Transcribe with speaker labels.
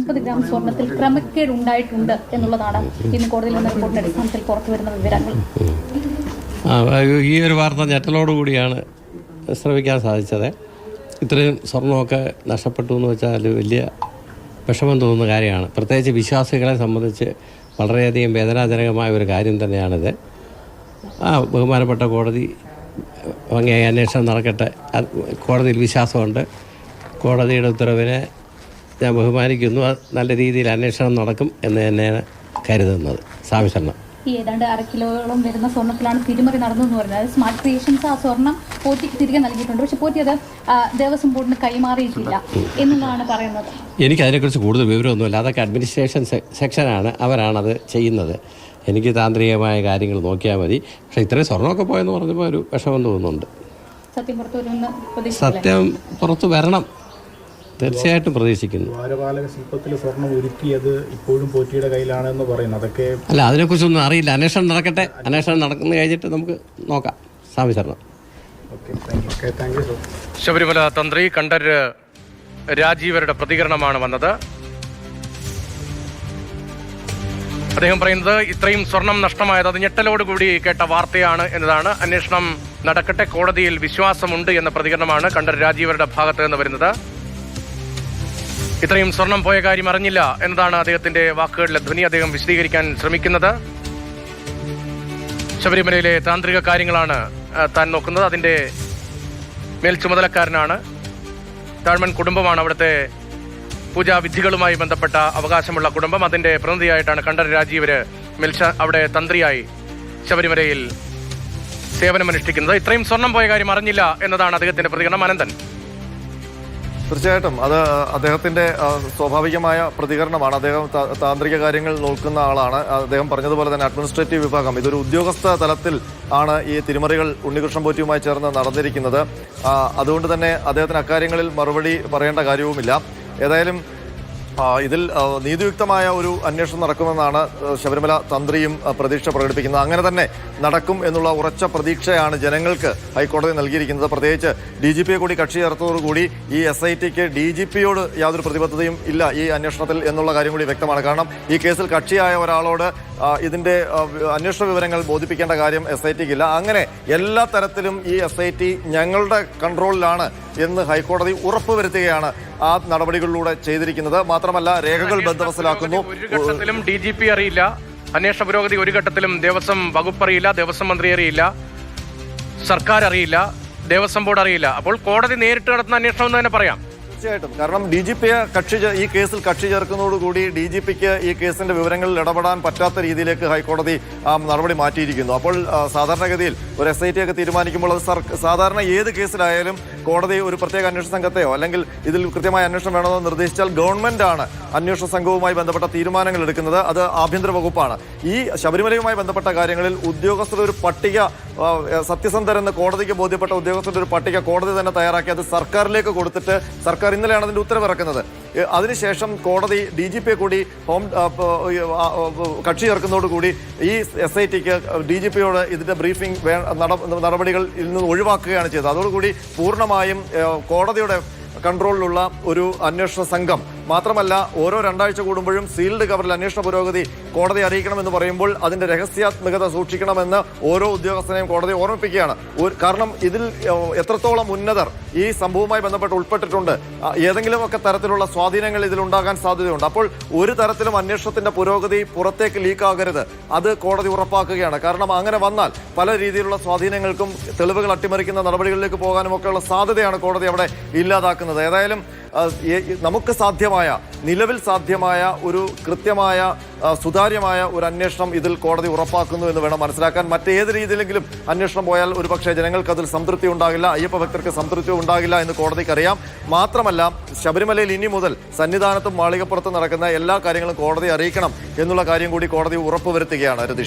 Speaker 1: 30 gram സ്വർണത്തിൽ ക്രമക്കേട് ഉണ്ടായിട്ടുണ്ട് എന്നുള്ളതാണ് ഇന്ന് കോടതിയിൽ വന്ന റിപ്പോർട്ടിന്റെ അടിസ്ഥാനത്തിൽ പുറത്തുവരുന്ന വിവരങ്ങൾ.
Speaker 2: ഈ ഒരു വാർത്ത ഞെട്ടലോടുകൂടിയാണ് ശ്രമിക്കാൻ സാധിച്ചത്. ഇത്രയും സ്വർണ്ണമൊക്കെ നഷ്ടപ്പെട്ടു എന്ന് വെച്ചാൽ വലിയ വിഷമം തോന്നുന്ന കാര്യമാണ്. പ്രത്യേകിച്ച് വിശ്വാസികളെ സംബന്ധിച്ച് വളരെയധികം വേദനാജനകമായ ഒരു കാര്യം തന്നെയാണിത്. ബഹുമാനപ്പെട്ട കോടതി ഭംഗിയായി അന്വേഷണം നടക്കട്ടെ. കോടതിയിൽ വിശ്വാസമുണ്ട്. കോടതിയുടെ ഉത്തരവിനെ ഞാൻ ബഹുമാനിക്കുന്നു. നല്ല രീതിയിൽ അന്വേഷണം നടക്കും എന്ന് തന്നെയാണ് കരുതുന്നത്. സാമിശരണം.
Speaker 1: ഈ ഏതാണ്ട് 1/2 കിലോയോളം വരുന്ന സ്വർണ്ണത്തിലാണ് തിരിമറി നടന്നതെന്ന് പറയുന്നത്. സ്മാർട്ട് ക്രിയേഷൻസ് ആ സ്വർണം പോറ്റിക്ക് തിരികെ നൽകിയിട്ടുണ്ട്. പക്ഷെ പോറ്റി അത് ദേവസ്വം ബോർഡിന് കൈമാറിയിട്ടില്ല എന്നുള്ളതാണ് പറയുന്നത്.
Speaker 2: എനിക്ക് അതിനെക്കുറിച്ച് കൂടുതൽ വിവരമൊന്നുമില്ല. അതൊക്കെ അഡ്മിനിസ്ട്രേഷൻ സെക്ഷനാണ്, അവരാണത് ചെയ്യുന്നത്. എനിക്ക് താന്ത്രികമായ കാര്യങ്ങൾ നോക്കിയാൽ മതി. പക്ഷേ ഇത്രയും സ്വർണ്ണമൊക്കെ പോയെന്ന് പറഞ്ഞപ്പോൾ ഒരു വിഷമം തോന്നുന്നുണ്ട്. സത്യം പുറത്ത് വരണം, തീർച്ചയായിട്ടും പ്രതീക്ഷിക്കുന്നു.
Speaker 3: ശില്പത്തിൽ സ്വർണം ഒരുക്കിയത് ഇപ്പോഴും പോറ്റിയുടെ കയ്യിലാണെന്ന് പറയുന്നത് അതൊക്കെ
Speaker 2: അല്ല, അതിനെക്കുറിച്ചൊന്നും അറിയില്ല. അന്വേഷണം നടക്കട്ടെ. അന്വേഷണം നടക്കുന്ന കഴിഞ്ഞിട്ട് നമുക്ക് നോക്കാം. സ്വാമി ശരണം.
Speaker 4: ശബരിമല തന്ത്രി കണ്ഠർ രാജീവരുടെ പ്രതികരണമാണ് വന്നത്. അദ്ദേഹം പറയുന്നത് ഇത്രയും സ്വർണം നഷ്ടമായത് അത് ഞെട്ടലോടുകൂടി കേട്ട വാർത്തയാണ് എന്നതാണ്. അന്വേഷണം നടക്കട്ടെ, കോടതിയിൽ വിശ്വാസമുണ്ട് എന്ന പ്രതികരണമാണ് കണ്ഠർ രാജീവരുടെ ഭാഗത്ത് നിന്ന് വരുന്നത്. ഇത്രയും സ്വർണം പോയ കാര്യം അറിഞ്ഞില്ല എന്നതാണ് അദ്ദേഹത്തിന്റെ വാക്കുകളിലെ ധ്വനി. അദ്ദേഹം വിശദീകരിക്കാൻ ശ്രമിക്കുന്നത് ശബരിമലയിലെ താന്ത്രിക കാര്യങ്ങളാണ് താൻ നോക്കുന്നത്. അതിന്റെ മേൽ ചുമതലക്കാരനാണ്. താഴ്മൺ കുടുംബമാണ് അവിടുത്തെ പൂജാവിധികളുമായി ബന്ധപ്പെട്ട അവകാശമുള്ള കുടുംബം. അതിന്റെ പ്രതിനിധിയായിട്ടാണ് കണ്ഠർ രാജീവര് അവിടെ തന്ത്രിയായി ശബരിമലയിൽ സേവനമനുഷ്ഠിക്കുന്നത്. ഇത്രയും സ്വർണം പോയ കാര്യം അറിഞ്ഞില്ല എന്നതാണ് അദ്ദേഹത്തിന്റെ പ്രതികരണം. അനന്തൻ.
Speaker 5: തീർച്ചയായിട്ടും അത് അദ്ദേഹത്തിന്റെ സ്വാഭാവികമായ പ്രതികരണമാണ്. അദ്ദേഹം താന്ത്രിക കാര്യങ്ങൾ നോക്കുന്ന ആളാണ്. അദ്ദേഹം പറഞ്ഞതുപോലെ തന്നെ അഡ്മിനിസ്ട്രേറ്റീവ് വിഭാഗം, ഇതൊരു ഉദ്യോഗസ്ഥ തലത്തിൽ ആണ് ഈ തിരിമറികൾ ഉണ്ണികൃഷ്ണൻ പോറ്റിയുമായി ചേർന്ന് നടന്നിരിക്കുന്നത്. അതുകൊണ്ട് തന്നെ അദ്ദേഹത്തിന് അക്കാര്യങ്ങളിൽ മറുപടി പറയേണ്ട കാര്യവുമില്ല. ഏതായാലും ഇതിൽ നീതിയുക്തമായ ഒരു അന്വേഷണം നടക്കുമെന്നാണ് ശബരിമല തന്ത്രിയും പ്രതീക്ഷ പ്രകടിപ്പിക്കുന്നത്. അങ്ങനെ തന്നെ നടക്കും എന്നുള്ള ഉറച്ച പ്രതീക്ഷയാണ് ജനങ്ങൾക്ക് ഹൈക്കോടതി നൽകിയിരിക്കുന്നത്. പ്രത്യേകിച്ച് DGP കൂടി കക്ഷി ചേർത്തതോടുകൂടി ഈ SITക്ക് DGPയോട് യാതൊരു പ്രതിബദ്ധതയും ഇല്ല ഈ അന്വേഷണത്തിൽ എന്നുള്ള കാര്യം കൂടി വ്യക്തമാണ്. കാരണം ഈ കേസിൽ കക്ഷിയായ ഒരാളോട് ഇതിന്റെ അന്വേഷണ വിവരങ്ങൾ ബോധിപ്പിക്കേണ്ട കാര്യം SITക്ക് ഇല്ല. അങ്ങനെ എല്ലാ തരത്തിലും ഈ SIT ഞങ്ങളുടെ കൺട്രോളിലാണ് എന്ന് ഹൈക്കോടതി ഉറപ്പുവരുത്തുകയാണ് ആ നടപടികളിലൂടെ ചെയ്തിരിക്കുന്നത്. മാത്രമല്ല രേഖകൾ ബന്ധവസ്ഥലാക്കുന്നു.
Speaker 4: ഒരു ഘട്ടത്തിലും DGP അറിയില്ല, അന്വേഷണ പുരോഗതി ഒരു ഘട്ടത്തിലും ദേവസ്വം വകുപ്പ് അറിയില്ല, ദേവസ്വം മന്ത്രി അറിയില്ല, സർക്കാർ അറിയില്ല, ദേവസ്വം ബോർഡ് അറിയില്ല. അപ്പോൾ കോടതി നേരിട്ട് നടത്തുന്ന അന്വേഷണം എന്ന് തന്നെ പറയാം.
Speaker 5: തീർച്ചയായിട്ടും. കാരണം DGPയെ ഈ കേസിൽ കക്ഷി ചേർക്കുന്നതോടുകൂടി DGPക്ക് ഈ കേസിന്റെ വിവരങ്ങളിൽ ഇടപെടാൻ പറ്റാത്ത രീതിയിലേക്ക് ഹൈക്കോടതി നടപടി മാറ്റിയിരിക്കുന്നു. അപ്പോൾ സാധാരണഗതിയിൽ ഒരു SIT ഒക്കെ തീരുമാനിക്കുമ്പോൾ അത് സാധാരണ ഏത് കേസിലായാലും കോടതി ഒരു പ്രത്യേക അന്വേഷണ സംഘത്തെയോ അല്ലെങ്കിൽ ഇതിൽ കൃത്യമായ അന്വേഷണം വേണമെന്ന് നിർദ്ദേശിച്ചാൽ ഗവൺമെന്റാണ് അന്വേഷണ സംഘവുമായി ബന്ധപ്പെട്ട തീരുമാനങ്ങൾ എടുക്കുന്നത്. അത് ആഭ്യന്തര വകുപ്പാണ്. ഈ ശബരിമലയുമായി ബന്ധപ്പെട്ട കാര്യങ്ങളിൽ ഉദ്യോഗസ്ഥരുടെ ഒരു പട്ടിക, സത്യസന്ധരെന്ന് കോടതിക്ക് ബോധ്യപ്പെട്ട ഉദ്യോഗസ്ഥരുടെ ഒരു പട്ടിക കോടതി തന്നെ തയ്യാറാക്കി അത് സർക്കാരിലേക്ക് കൊടുത്തിട്ട് സർക്കാർ ഇന്നലെയാണ് അതിന്റെ ഉത്തരവിറക്കുന്നത്. അതിനുശേഷം കോടതി DGPയെ കൂടി കക്ഷി ചേർക്കുന്നതോടുകൂടി ഈ SITക്ക് DGPയോട് ഇതിന്റെ ബ്രീഫിംഗ് നടപടികളിൽ നിന്ന് ഒഴിവാക്കുകയാണ് ചെയ്തത്. അതോടുകൂടി പൂർണ്ണമായും കോടതിയുടെ കൺട്രോളിലുള്ള ഒരു അന്വേഷണ സംഘം. മാത്രമല്ല ഓരോ 2 ആഴ്ച കൂടുമ്പോഴും സീൽഡ് കവറിൽ അന്വേഷണ പുരോഗതി കോടതി അറിയിക്കണമെന്ന് പറയുമ്പോൾ അതിന്റെ രഹസ്യാത്മകത സൂക്ഷിക്കണമെന്ന് ഓരോ ഉദ്യോഗസ്ഥനെയും കോടതി ഓർമ്മിപ്പിക്കുകയാണ്. കാരണം ഇതിൽ എത്രത്തോളം ഉന്നതർ ഈ സംഭവവുമായി ബന്ധപ്പെട്ട് ഉൾപ്പെട്ടിട്ടുണ്ട്, ഏതെങ്കിലുമൊക്കെ തരത്തിലുള്ള സ്വാധീനങ്ങൾ ഇതിലുണ്ടാകാൻ സാധ്യതയുണ്ട്. അപ്പോൾ ഒരു തരത്തിലും അന്വേഷണത്തിന്റെ പുരോഗതി പുറത്തേക്ക് ലീക്കാകരുത്, അത് കോടതി ഉറപ്പാക്കുകയാണ്. കാരണം അങ്ങനെ വന്നാൽ പല രീതിയിലുള്ള സ്വാധീനങ്ങൾക്കും തെളിവുകൾ അട്ടിമറിക്കുന്ന നടപടികളിലേക്ക് പോകാനും ഒക്കെയുള്ള സാധ്യതയാണ് കോടതി അവിടെ ഇല്ലാതാക്കുന്നത്. ഏതായാലും നമുക്ക് നിലവിൽ സാധ്യമായ ഒരു കൃത്യമായ സുതാര്യമായ ഒരു അന്വേഷണം ഇതിൽ കോടതി ഉറപ്പാക്കുന്നു എന്ന് വേണം മനസ്സിലാക്കാൻ. മറ്റേത് രീതിയിലെങ്കിലും അന്വേഷണം പോയാൽ ഒരുപക്ഷെ ജനങ്ങൾക്ക് അതിൽ സംതൃപ്തി ഉണ്ടാകില്ല, അയ്യപ്പ ഭക്തർക്ക് സംതൃപ്തി ഉണ്ടാകില്ല എന്ന് കോടതിക്കറിയാം. മാത്രമല്ല ശബരിമലയിൽ ഇനി മുതൽ സന്നിധാനത്തും മാളികപ്പുറത്തും നടക്കുന്ന എല്ലാ കാര്യങ്ങളും കോടതി അറിയിക്കണം എന്നുള്ള കാര്യം കൂടി കോടതി ഉറപ്പുവരുത്തുകയാണ്. രതീഷ്.